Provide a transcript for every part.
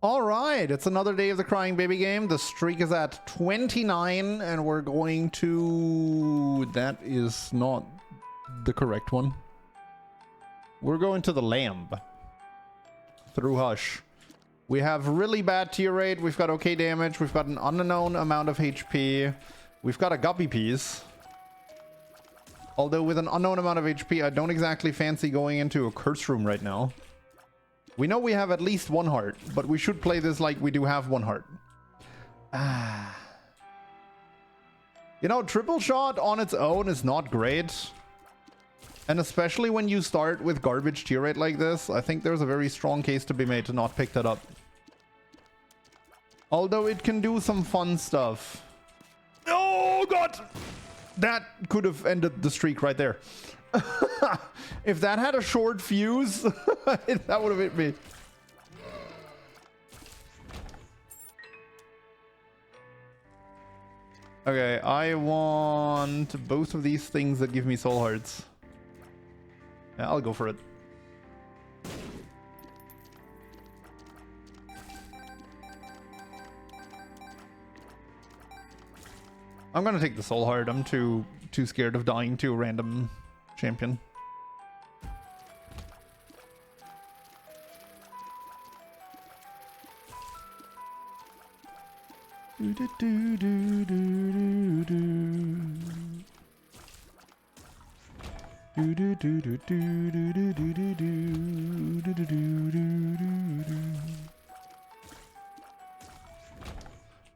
All right, it's another day of the Crying Baby game. The streak is at 29, and we're going to... That is not the correct one. We're going to the Lamb. Through Hush. We have really bad tier rate. We've got okay damage. We've got an unknown amount of HP. We've got a guppy piece. Although with an unknown amount of HP, I don't exactly fancy going into a curse room right now. We know we have at least one heart, but we should play this like we do have one heart. You know, triple shot on its own is not great. And especially when you start with garbage tier rate like this, I think there's a very strong case to be made to not pick that up. Although it can do some fun stuff. Oh god! That could have ended the streak right there. If that had a short fuse, that would have hit me. Okay, I want both of these things that give me soul hearts. Yeah, I'll go for it. I'm gonna take the soul heart. I'm too scared of dying to a random champion.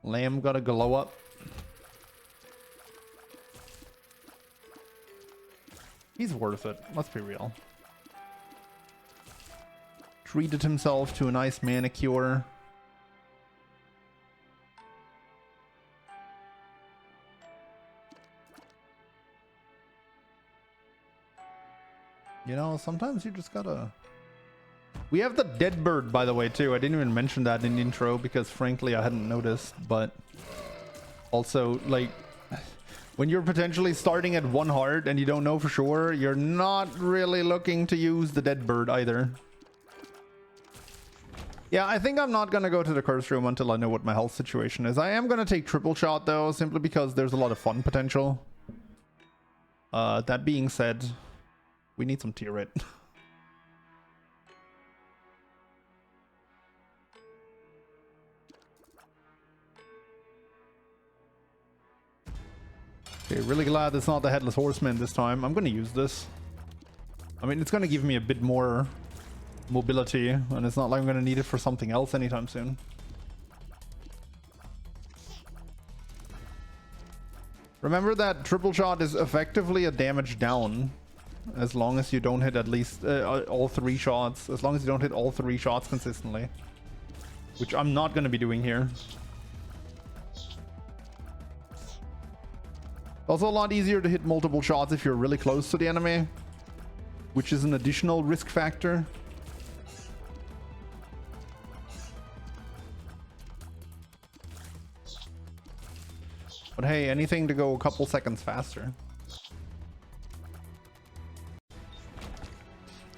Lamb got a glow up. He's worth it, let's be real. Treated himself to a nice manicure. You know, sometimes you just gotta... We have the dead bird, by the way, too. I didn't even mention that in the intro because, frankly, I hadn't noticed. But also, like, when you're potentially starting at one heart and you don't know for sure, you're not really looking to use the dead bird either. Yeah, I think I'm not gonna go to the curse room until I know what my health situation is. I am gonna take triple shot, though, simply because there's a lot of fun potential. That being said... We need some tier rate. Okay, really glad it's not the Headless Horseman this time. I'm gonna use this. I mean, it's gonna give me a bit more mobility, and it's not like I'm gonna need it for something else anytime soon. Remember that triple shot is effectively a damage down. As long as you don't hit at least all three shots. As long as you don't hit all three shots consistently. Which I'm not going to be doing here. Also a lot easier to hit multiple shots if you're really close to the enemy. Which is an additional risk factor. But hey, anything to go a couple seconds faster.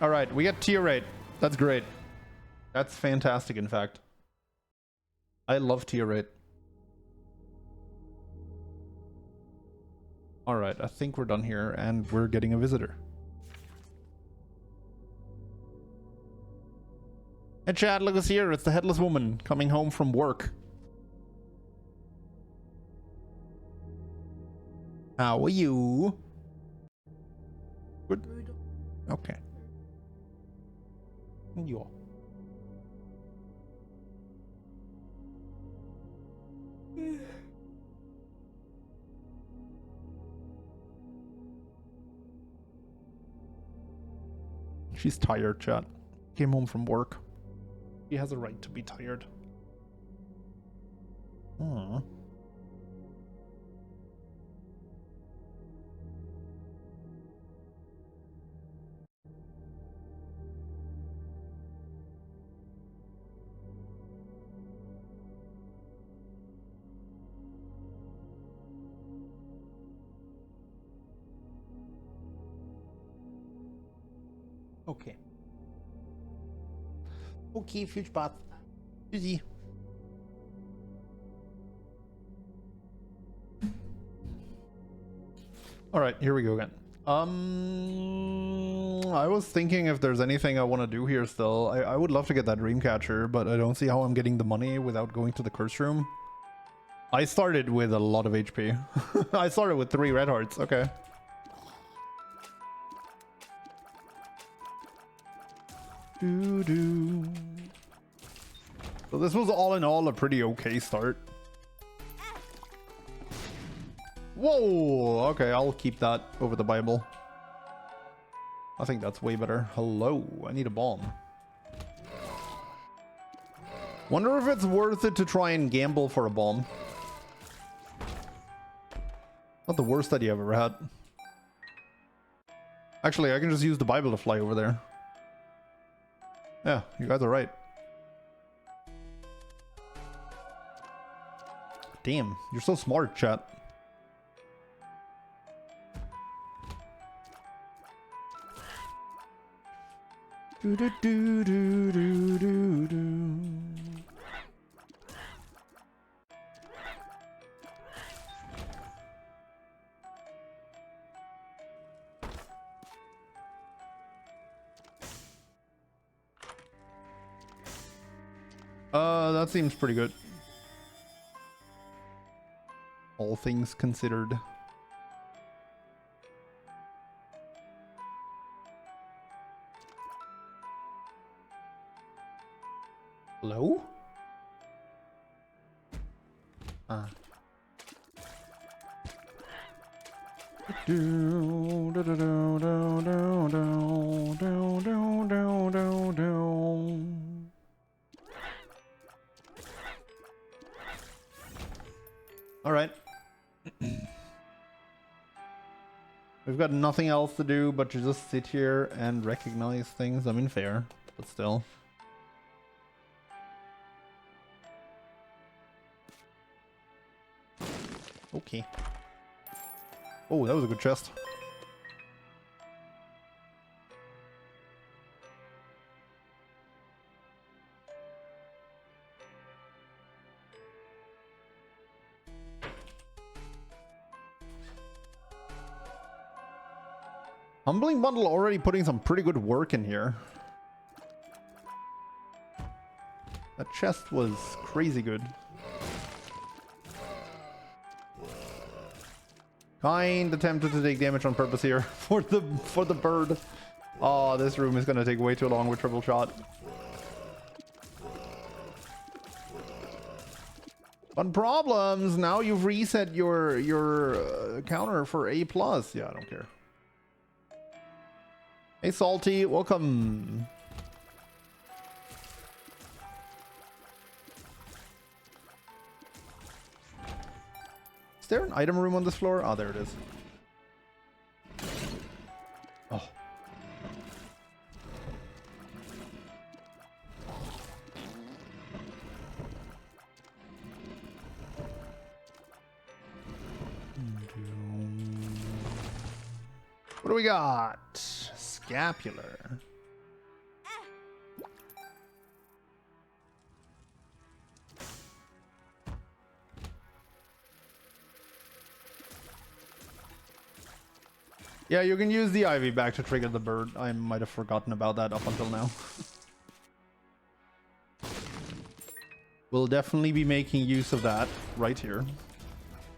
All right, we get tier rate. That's great. That's fantastic, in fact. I love tier rate. All right, I think we're done here, and we're getting a visitor. Hey, Chad, look us here. It's the Headless Woman coming home from work. How are you? Good. Okay. You. She's tired, chat. Came home from work. She has a right to be tired. Aww. Okay. Okay, Fuchsbot. Easy. All right, here we go again. I was thinking if there's anything I want to do here still. I would love to get that Dreamcatcher, but I don't see how I'm getting the money without going to the curse room. I started with a lot of HP. I started with 3 red hearts. Okay. Doo-doo. So this was all in all a pretty okay start. Whoa! Okay, I'll keep that over the Bible. I think that's way better. Hello, I need a bomb. Wonder if it's worth it to try and gamble for a bomb. Not the worst idea I've ever had. Actually, I can just use the Bible to fly over there. Yeah, you guys are right. Damn, you're so smart, chat. Do do do do do do do. That seems pretty good. All things considered. Hello? Ah. All right. We've got nothing else to do but to just sit here and recognize things. I mean, fair, but still. Okay. Oh, that was a good chest. Humbling Bundle already putting some pretty good work in here. That chest was crazy good. Kinda tempted to take damage on purpose here for the bird. Oh, this room is gonna take way too long with triple shot. But problems, now you've reset your counter for A+. Yeah, I don't care. Hey Salty, welcome. Is there an item room on this floor? Oh, there it is. Oh. What do we got? Scapular. Yeah, you can use the Ivy back to trigger the bird. I might have forgotten about that up until now. We'll definitely be making use of that right here.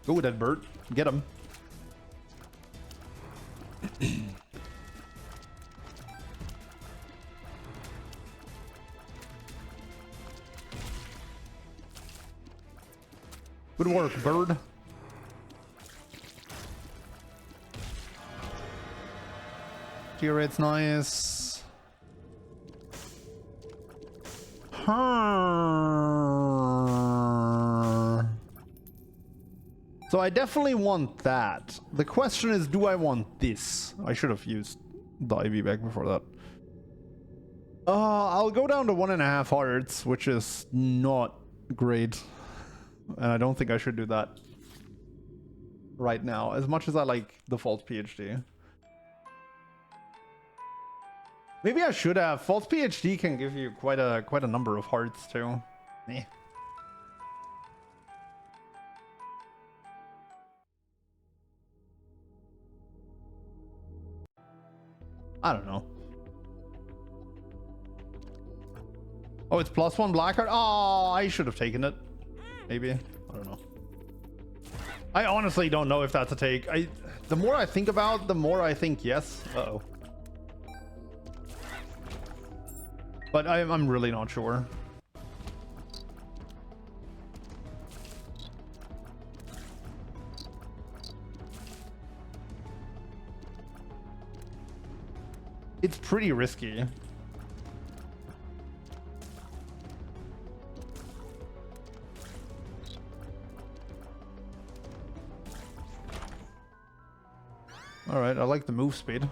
Go with that bird. Get him. Good work, bird. Tier rate's nice. So I definitely want that. The question is, do I want this? I should have used the Ivy back before that. I'll go down to 1.5 hearts, which is not great. And I don't think I should do that right now, as much as I like the False PhD. Maybe I should have. False PhD can give you quite a number of hearts too. Eh. I don't know. Oh, it's +1 black card? Oh, I should have taken it. Maybe. I don't know. I honestly don't know if that's a take. The more I think about, the more I think yes. Uh-oh. But I'm really not sure. It's pretty risky. All right, I like the move speed.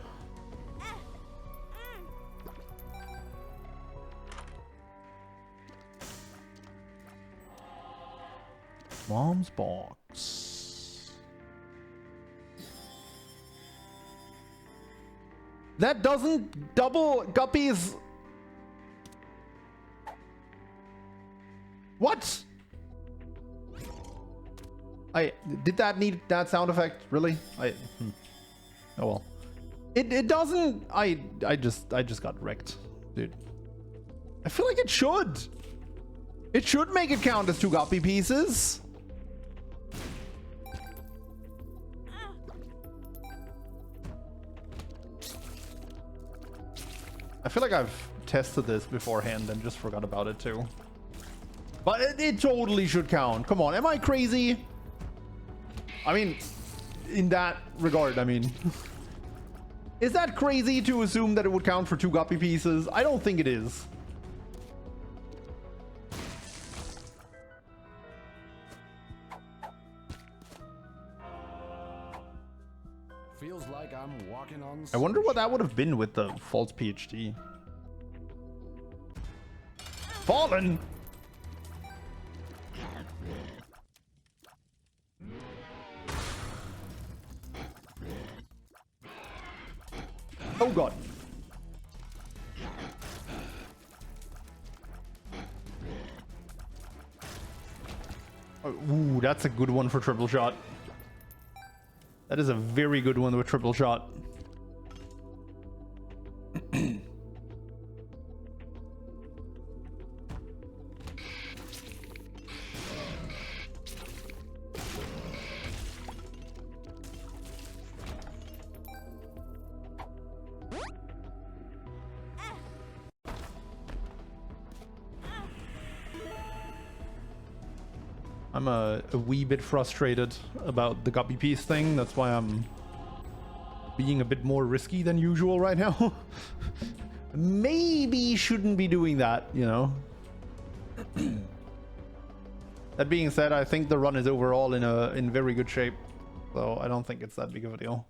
Mom's box. That doesn't double guppies. What? Did that need that sound effect? Really? Oh well. It doesn't. I just got wrecked, dude. I feel like it should. It should make it count as 2 guppy pieces. I feel like I've tested this beforehand and just forgot about it too. But it totally should count. Come on, am I crazy? I mean, in that regard, I mean. Is that crazy to assume that it would count for 2 guppy pieces? I don't think it is. Feels like I'm walking on. I wonder what that would have been with the false PhD. Fallen! Oh god. Oh, ooh, that's a good one for triple shot. That is a very good one with triple shot. I'm a wee bit frustrated about the guppy piece thing. That's why I'm being a bit more risky than usual right now. Maybe shouldn't be doing that, you know. That being said, I think the run is overall in very good shape, so I don't think it's that big of a deal.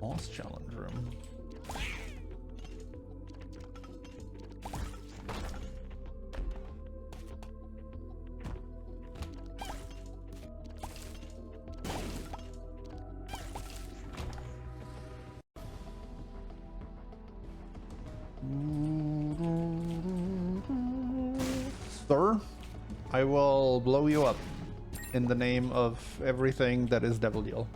Boss challenge room. Sir, I will blow you up in the name of everything that is Devil Deal.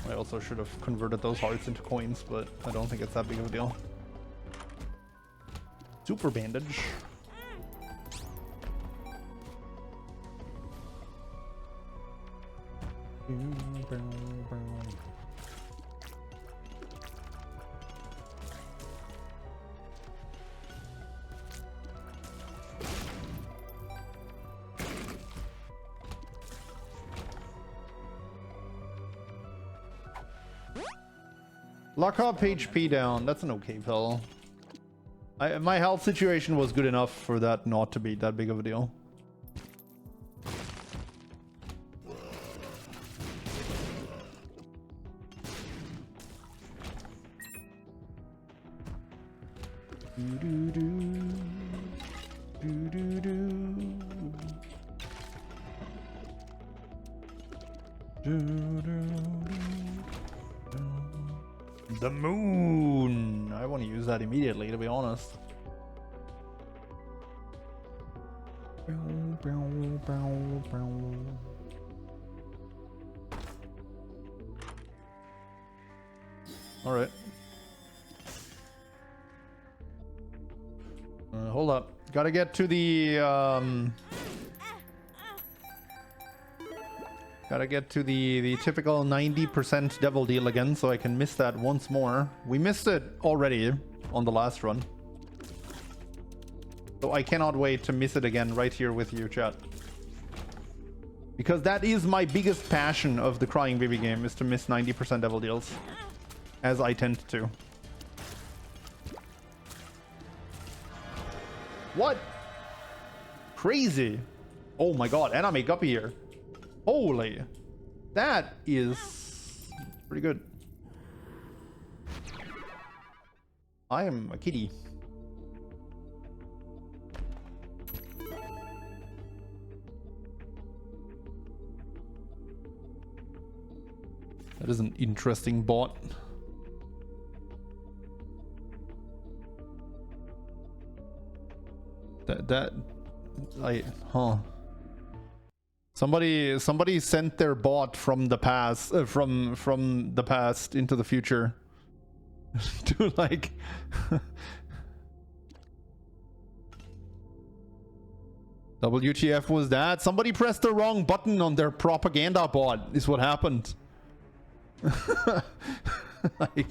I also should have converted those hearts into coins, but I don't think it's that big of a deal. Super bandage. Lock up HP down. That's an okay pill. My health situation was good enough for that not to be that big of a deal. The moon. I want to use that immediately, to be honest. All right. Hold up. Gotta get to the gotta get to the typical 90% devil deal again, so I can miss that once more. We missed it already on the last run, so I cannot wait to miss it again right here with you, chat. Because that is my biggest passion of the Crying Baby game, is to miss 90% devil deals, as I tend to. What? Crazy. Oh my god, and I make up here. Holy. That is pretty good. I am a kitty. That is an interesting bot. Somebody sent their bot from the past, from the past into the future to like WTF was that? Somebody pressed the wrong button on their propaganda bot is what happened. Like,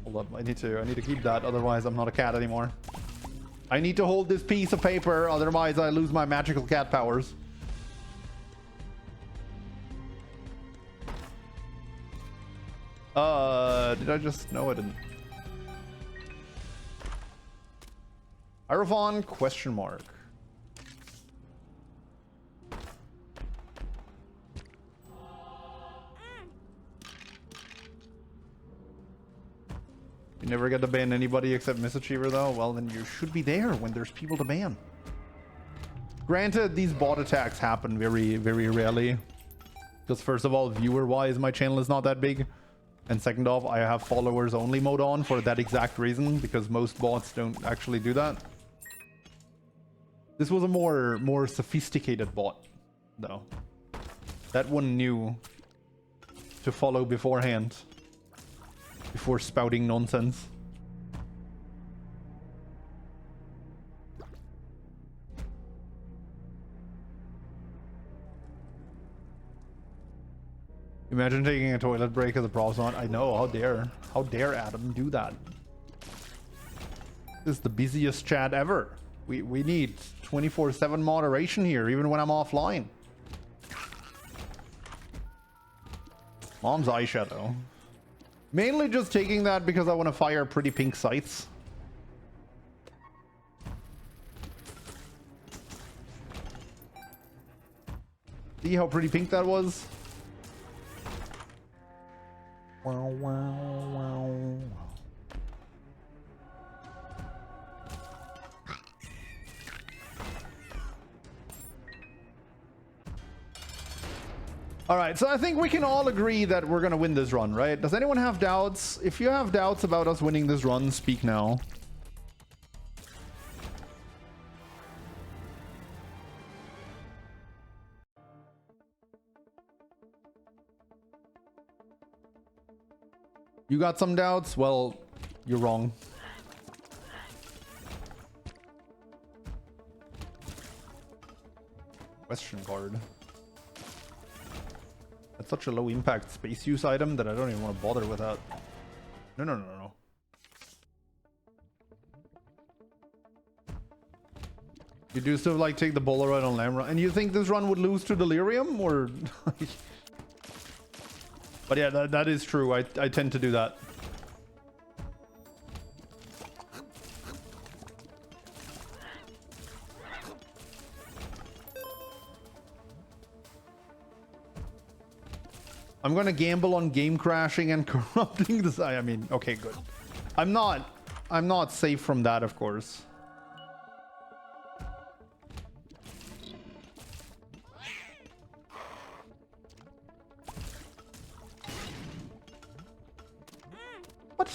hold up, I need to keep that, otherwise I'm not a cat anymore. I need to hold this piece of paper, otherwise I lose my magical cat powers. Did I just... No, I didn't. Irovon question mark. You never get to ban anybody except Misachiever though? Well, then you should be there when there's people to ban. Granted, these bot attacks happen very, very rarely. Because first of all, viewer-wise, my channel is not that big. And second off, I have followers only mode on for that exact reason, because most bots don't actually do that. This was a more sophisticated bot, though. That one knew to follow beforehand, before spouting nonsense. Imagine taking a toilet break as a Probsmon. I know, how dare Adam do that? This is the busiest chat ever. We need 24/7 moderation here, even when I'm offline. Mom's eyeshadow. Mainly just taking that because I want to fire pretty pink Scythes. See how pretty pink that was? Wow, wow, wow. All right, so I think we can all agree that we're gonna win this run, right? Does anyone have doubts? If you have doubts about us winning this run, speak now. You got some doubts? Well, you're wrong. Question guard. That's such a low impact space use item that I don't even want to bother with that. No, no, no, no. You do still like take the Polaroid on Lamra, and you think this run would lose to Delirium, or? But yeah, that is true. I tend to do that. I'm I'm gonna gamble on game crashing and corrupting this. I mean, okay, good. I'm not safe from that, of course. What?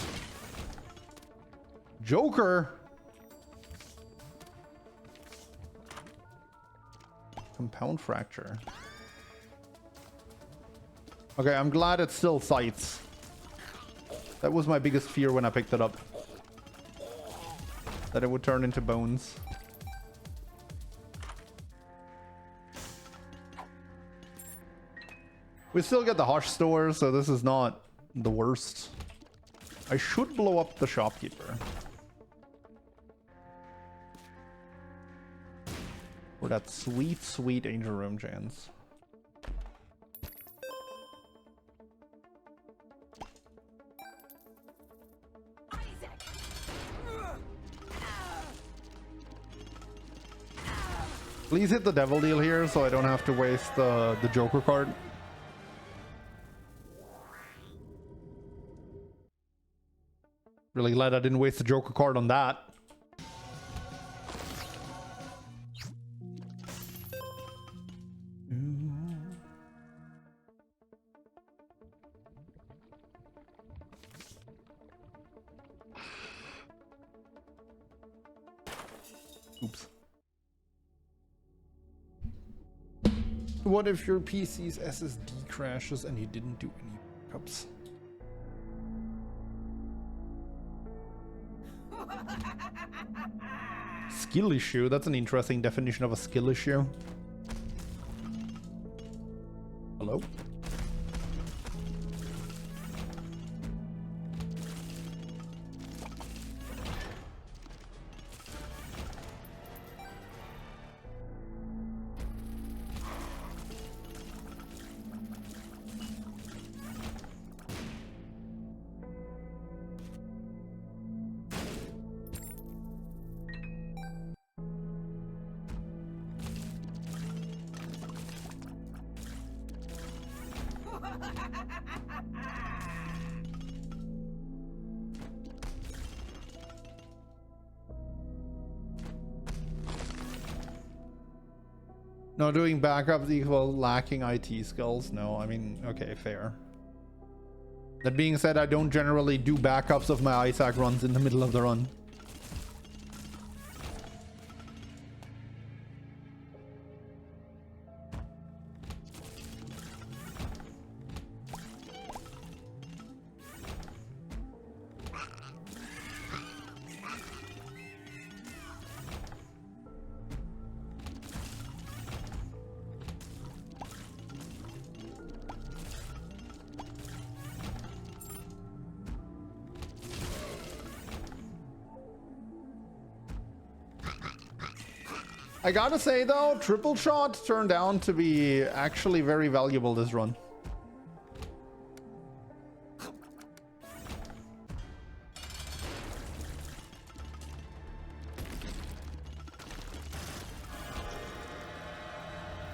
Joker? Compound fracture. Okay, I'm glad it's still Scythes. That was my biggest fear when I picked it up. That it would turn into bones. We still get the Hush store, so this is not the worst. I should blow up the shopkeeper. For that sweet, sweet Angel Room chance. Please hit the devil deal here so I don't have to waste the Joker card. Really glad I didn't waste the Joker card on that. Oops. What if your PC's SSD crashes and you didn't do any backups? Skill issue? That's an interesting definition of a skill issue. Hello? No, doing backups equal lacking IT skills? No, I mean, okay, fair. That being said, I don't generally do backups of my Isaac runs in the middle of the run. I gotta say though, triple shot turned out to be actually very valuable this run.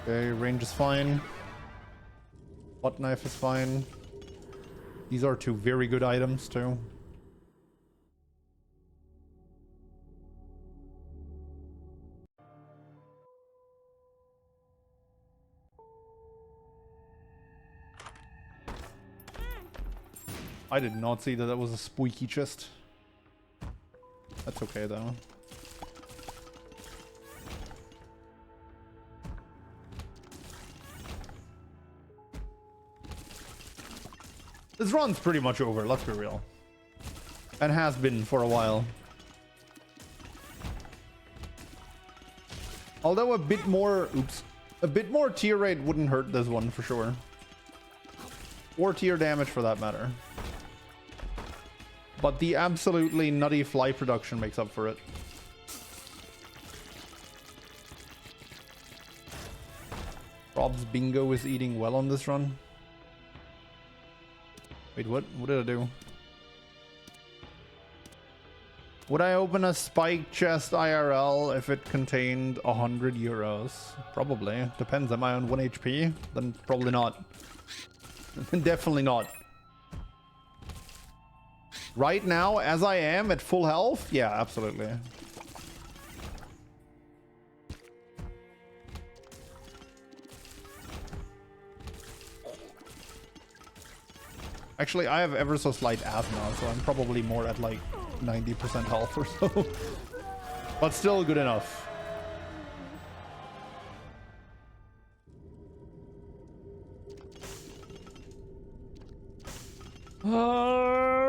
Okay, range is fine. Butt knife is fine. These are two very good items too. I did not see that was a squeaky chest. That's okay though. This run's pretty much over, let's be real. And has been for a while. Although a bit more, a bit more tier rate wouldn't hurt this one for sure. Or tier damage for that matter. But the absolutely nutty fly production makes up for it. Rob's bingo is eating well on this run. Wait, what? What did I do? Would I open a spike chest IRL if it contained 100 euros? Probably. Depends. Am I on 1 HP? Then probably not. Definitely not. Right now, as I am at full health, yeah, absolutely. Actually, I have ever so slight asthma, so I'm probably more at like 90% health or so. But still good enough.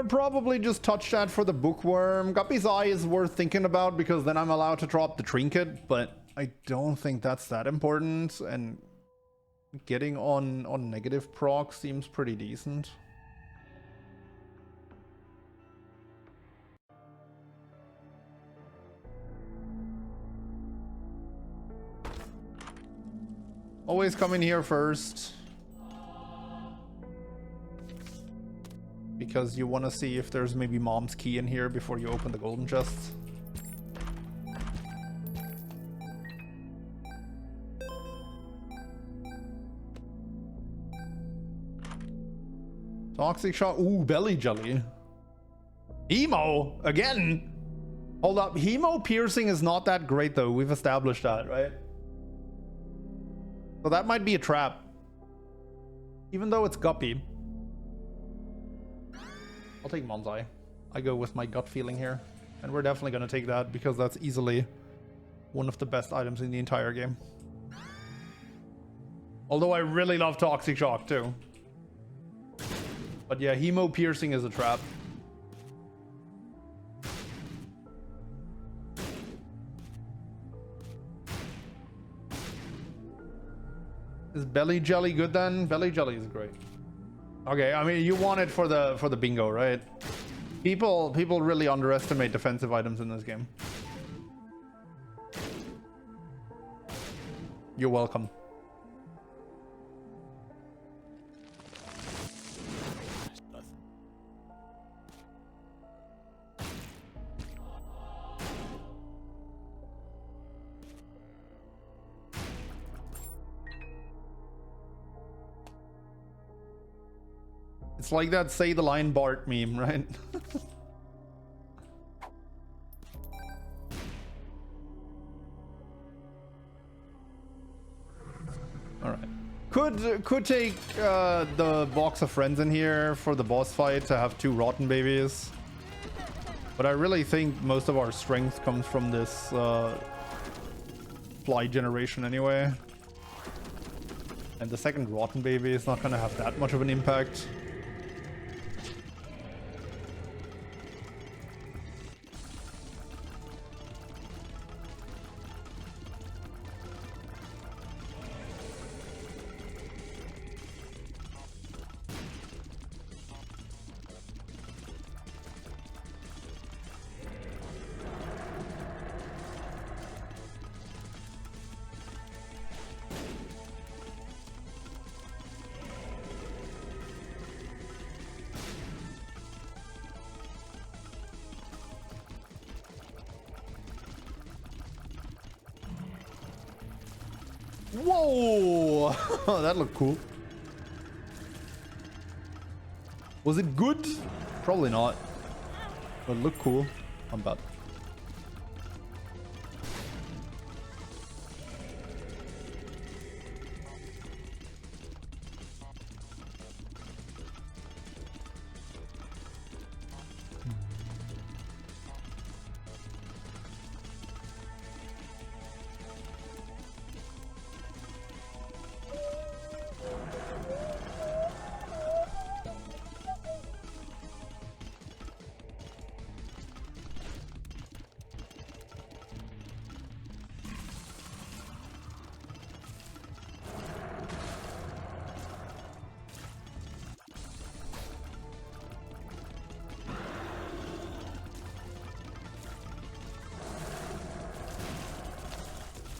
Probably just touch that for the bookworm. Guppy's Eye is worth thinking about because then I'm allowed to drop the trinket, but I don't think that's that important, and getting on negative proc seems pretty decent. Always come in here first. Because you want to see if there's maybe mom's key in here before you open the golden chests. Toxic shot. Ooh, belly jelly. Hemo again. Hold up. Hemo piercing is not that great though. We've established that, right? So that might be a trap. Even though it's guppy. I'll take Mom's Eye. I go with my gut feeling here. And we're definitely going to take that because that's easily one of the best items in the entire game. Although I really love Toxic Shock too. But yeah, Hemo Piercing is a trap. Is Belly Jelly good then? Belly Jelly is great. Okay, I mean, you want it for the bingo, right? People really underestimate defensive items in this game. You're welcome. It's like that say the line Bart meme, right? Alright. Could take the box of friends in here for the boss fight to have 2 rotten babies. But I really think most of our strength comes from this fly generation anyway. And the second rotten baby is not gonna have that much of an impact. Whoa! That looked cool. Was it good? Probably not. But it looked cool. I'm bad.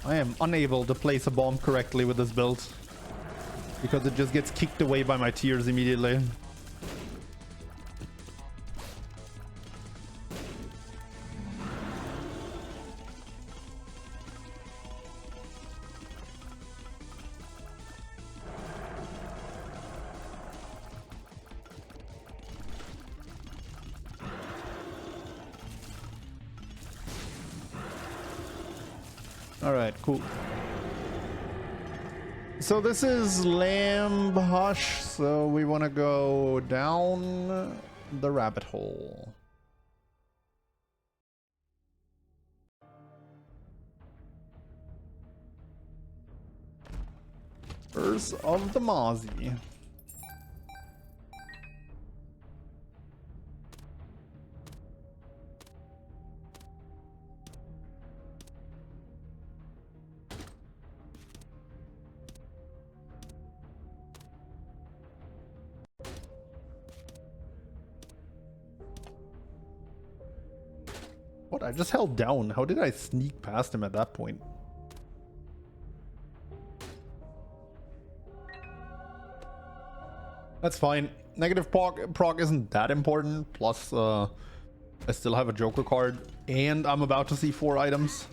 I am unable to place a bomb correctly with this build because it just gets kicked away by my tears immediately. Alright, cool. So this is Lamb Hush, so we want to go down the rabbit hole. Curse of the Mozzie. What? I just held down. How did I sneak past him at that point? That's fine. Negative proc isn't that important. Plus, I still have a Joker card. And I'm about to see 4 items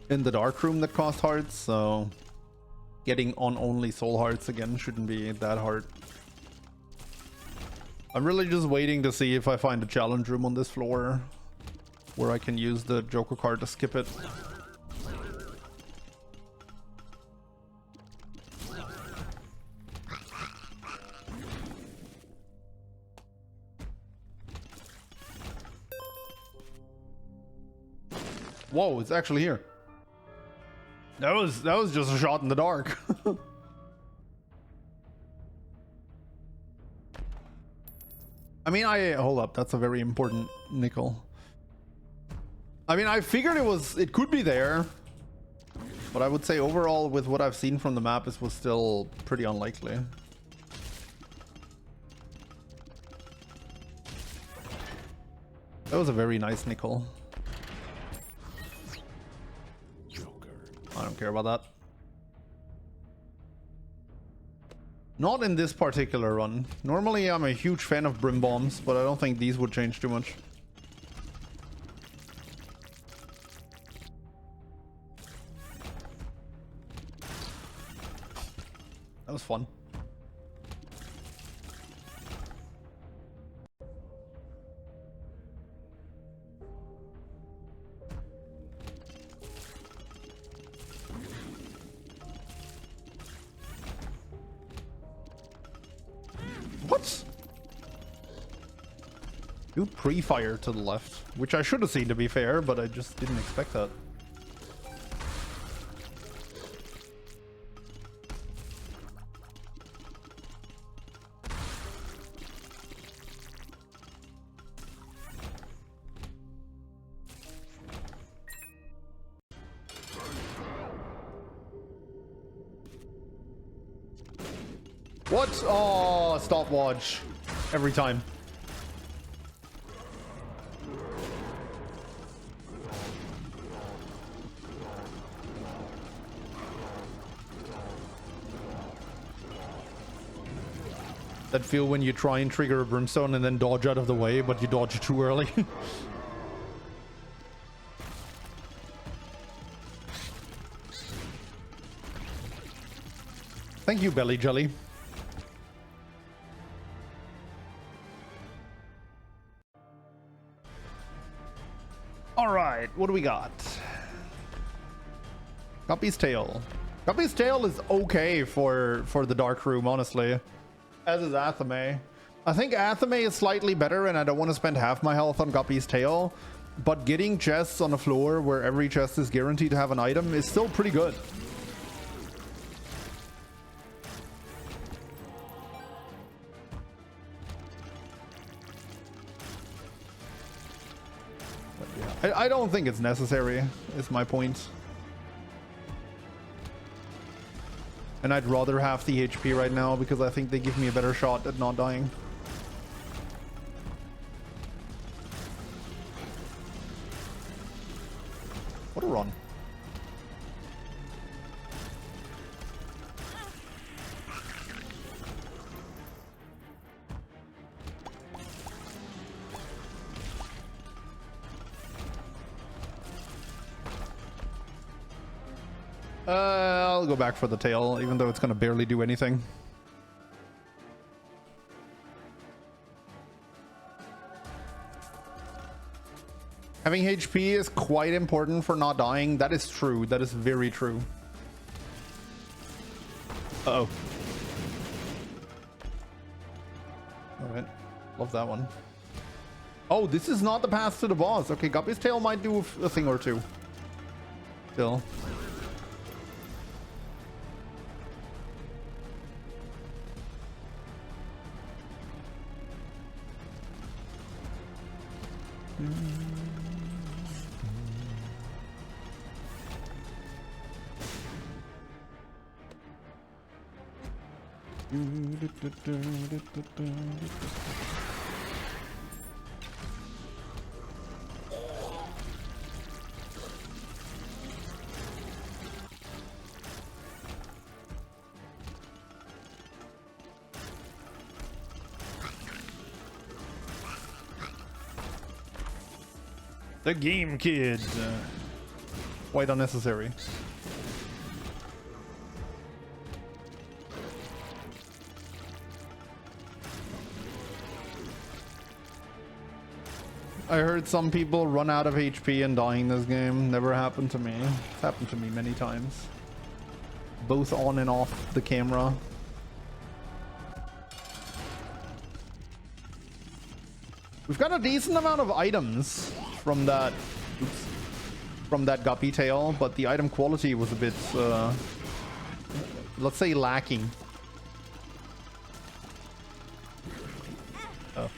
in the dark room that cost hearts. So getting on only soul hearts again shouldn't be that hard. I'm really just waiting to see if I find a challenge room on this floor where I can use the Joker card to skip it. Whoa, it's actually here. That was just a shot in the dark. I mean, hold up, that's a very important nickel. I mean, I figured it could be there, but I would say overall with what I've seen from the map, this was still pretty unlikely. That was a very nice nickel. I don't care about that. Not in this particular run. Normally I'm a huge fan of Brim Bombs, but I don't think these would change too much. That was fun. What? Do pre-fire to the left, which I should have seen to be fair, but I just didn't expect that. What? Oh, stopwatch. Every time. That feel when you try and trigger a brimstone and then dodge out of the way, but you dodge too early. Thank you, Belly Jelly. Alright, what do we got? Guppy's Tail. Guppy's Tail is okay for the dark room, honestly. As is Athame. I think Athame is slightly better, and I don't want to spend half my health on Guppy's Tail. But getting chests on a floor where every chest is guaranteed to have an item is still pretty good. I don't think it's necessary, is my point. And I'd rather have the HP right now because I think they give me a better shot at not dying. What a run. I'll go back for the tail, even though it's gonna barely do anything. Having HP is quite important for not dying. That is true. That is very true. Uh-oh. Alright. Love that one. Oh, this is not the path to the boss. Okay, Guppy's Tail might do a thing or two. Still. The game kid. Quite unnecessary. I heard some people run out of HP and die in this game. Never happened to me. It's happened to me many times. Both on and off the camera. We've got a decent amount of items from that, from that Guppy Tail, but the item quality was a bit, let's say, lacking. Oh.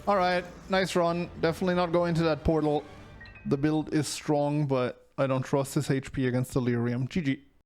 All right, nice run. Definitely not going to that portal. The build is strong, but I don't trust his HP against Delirium. GG.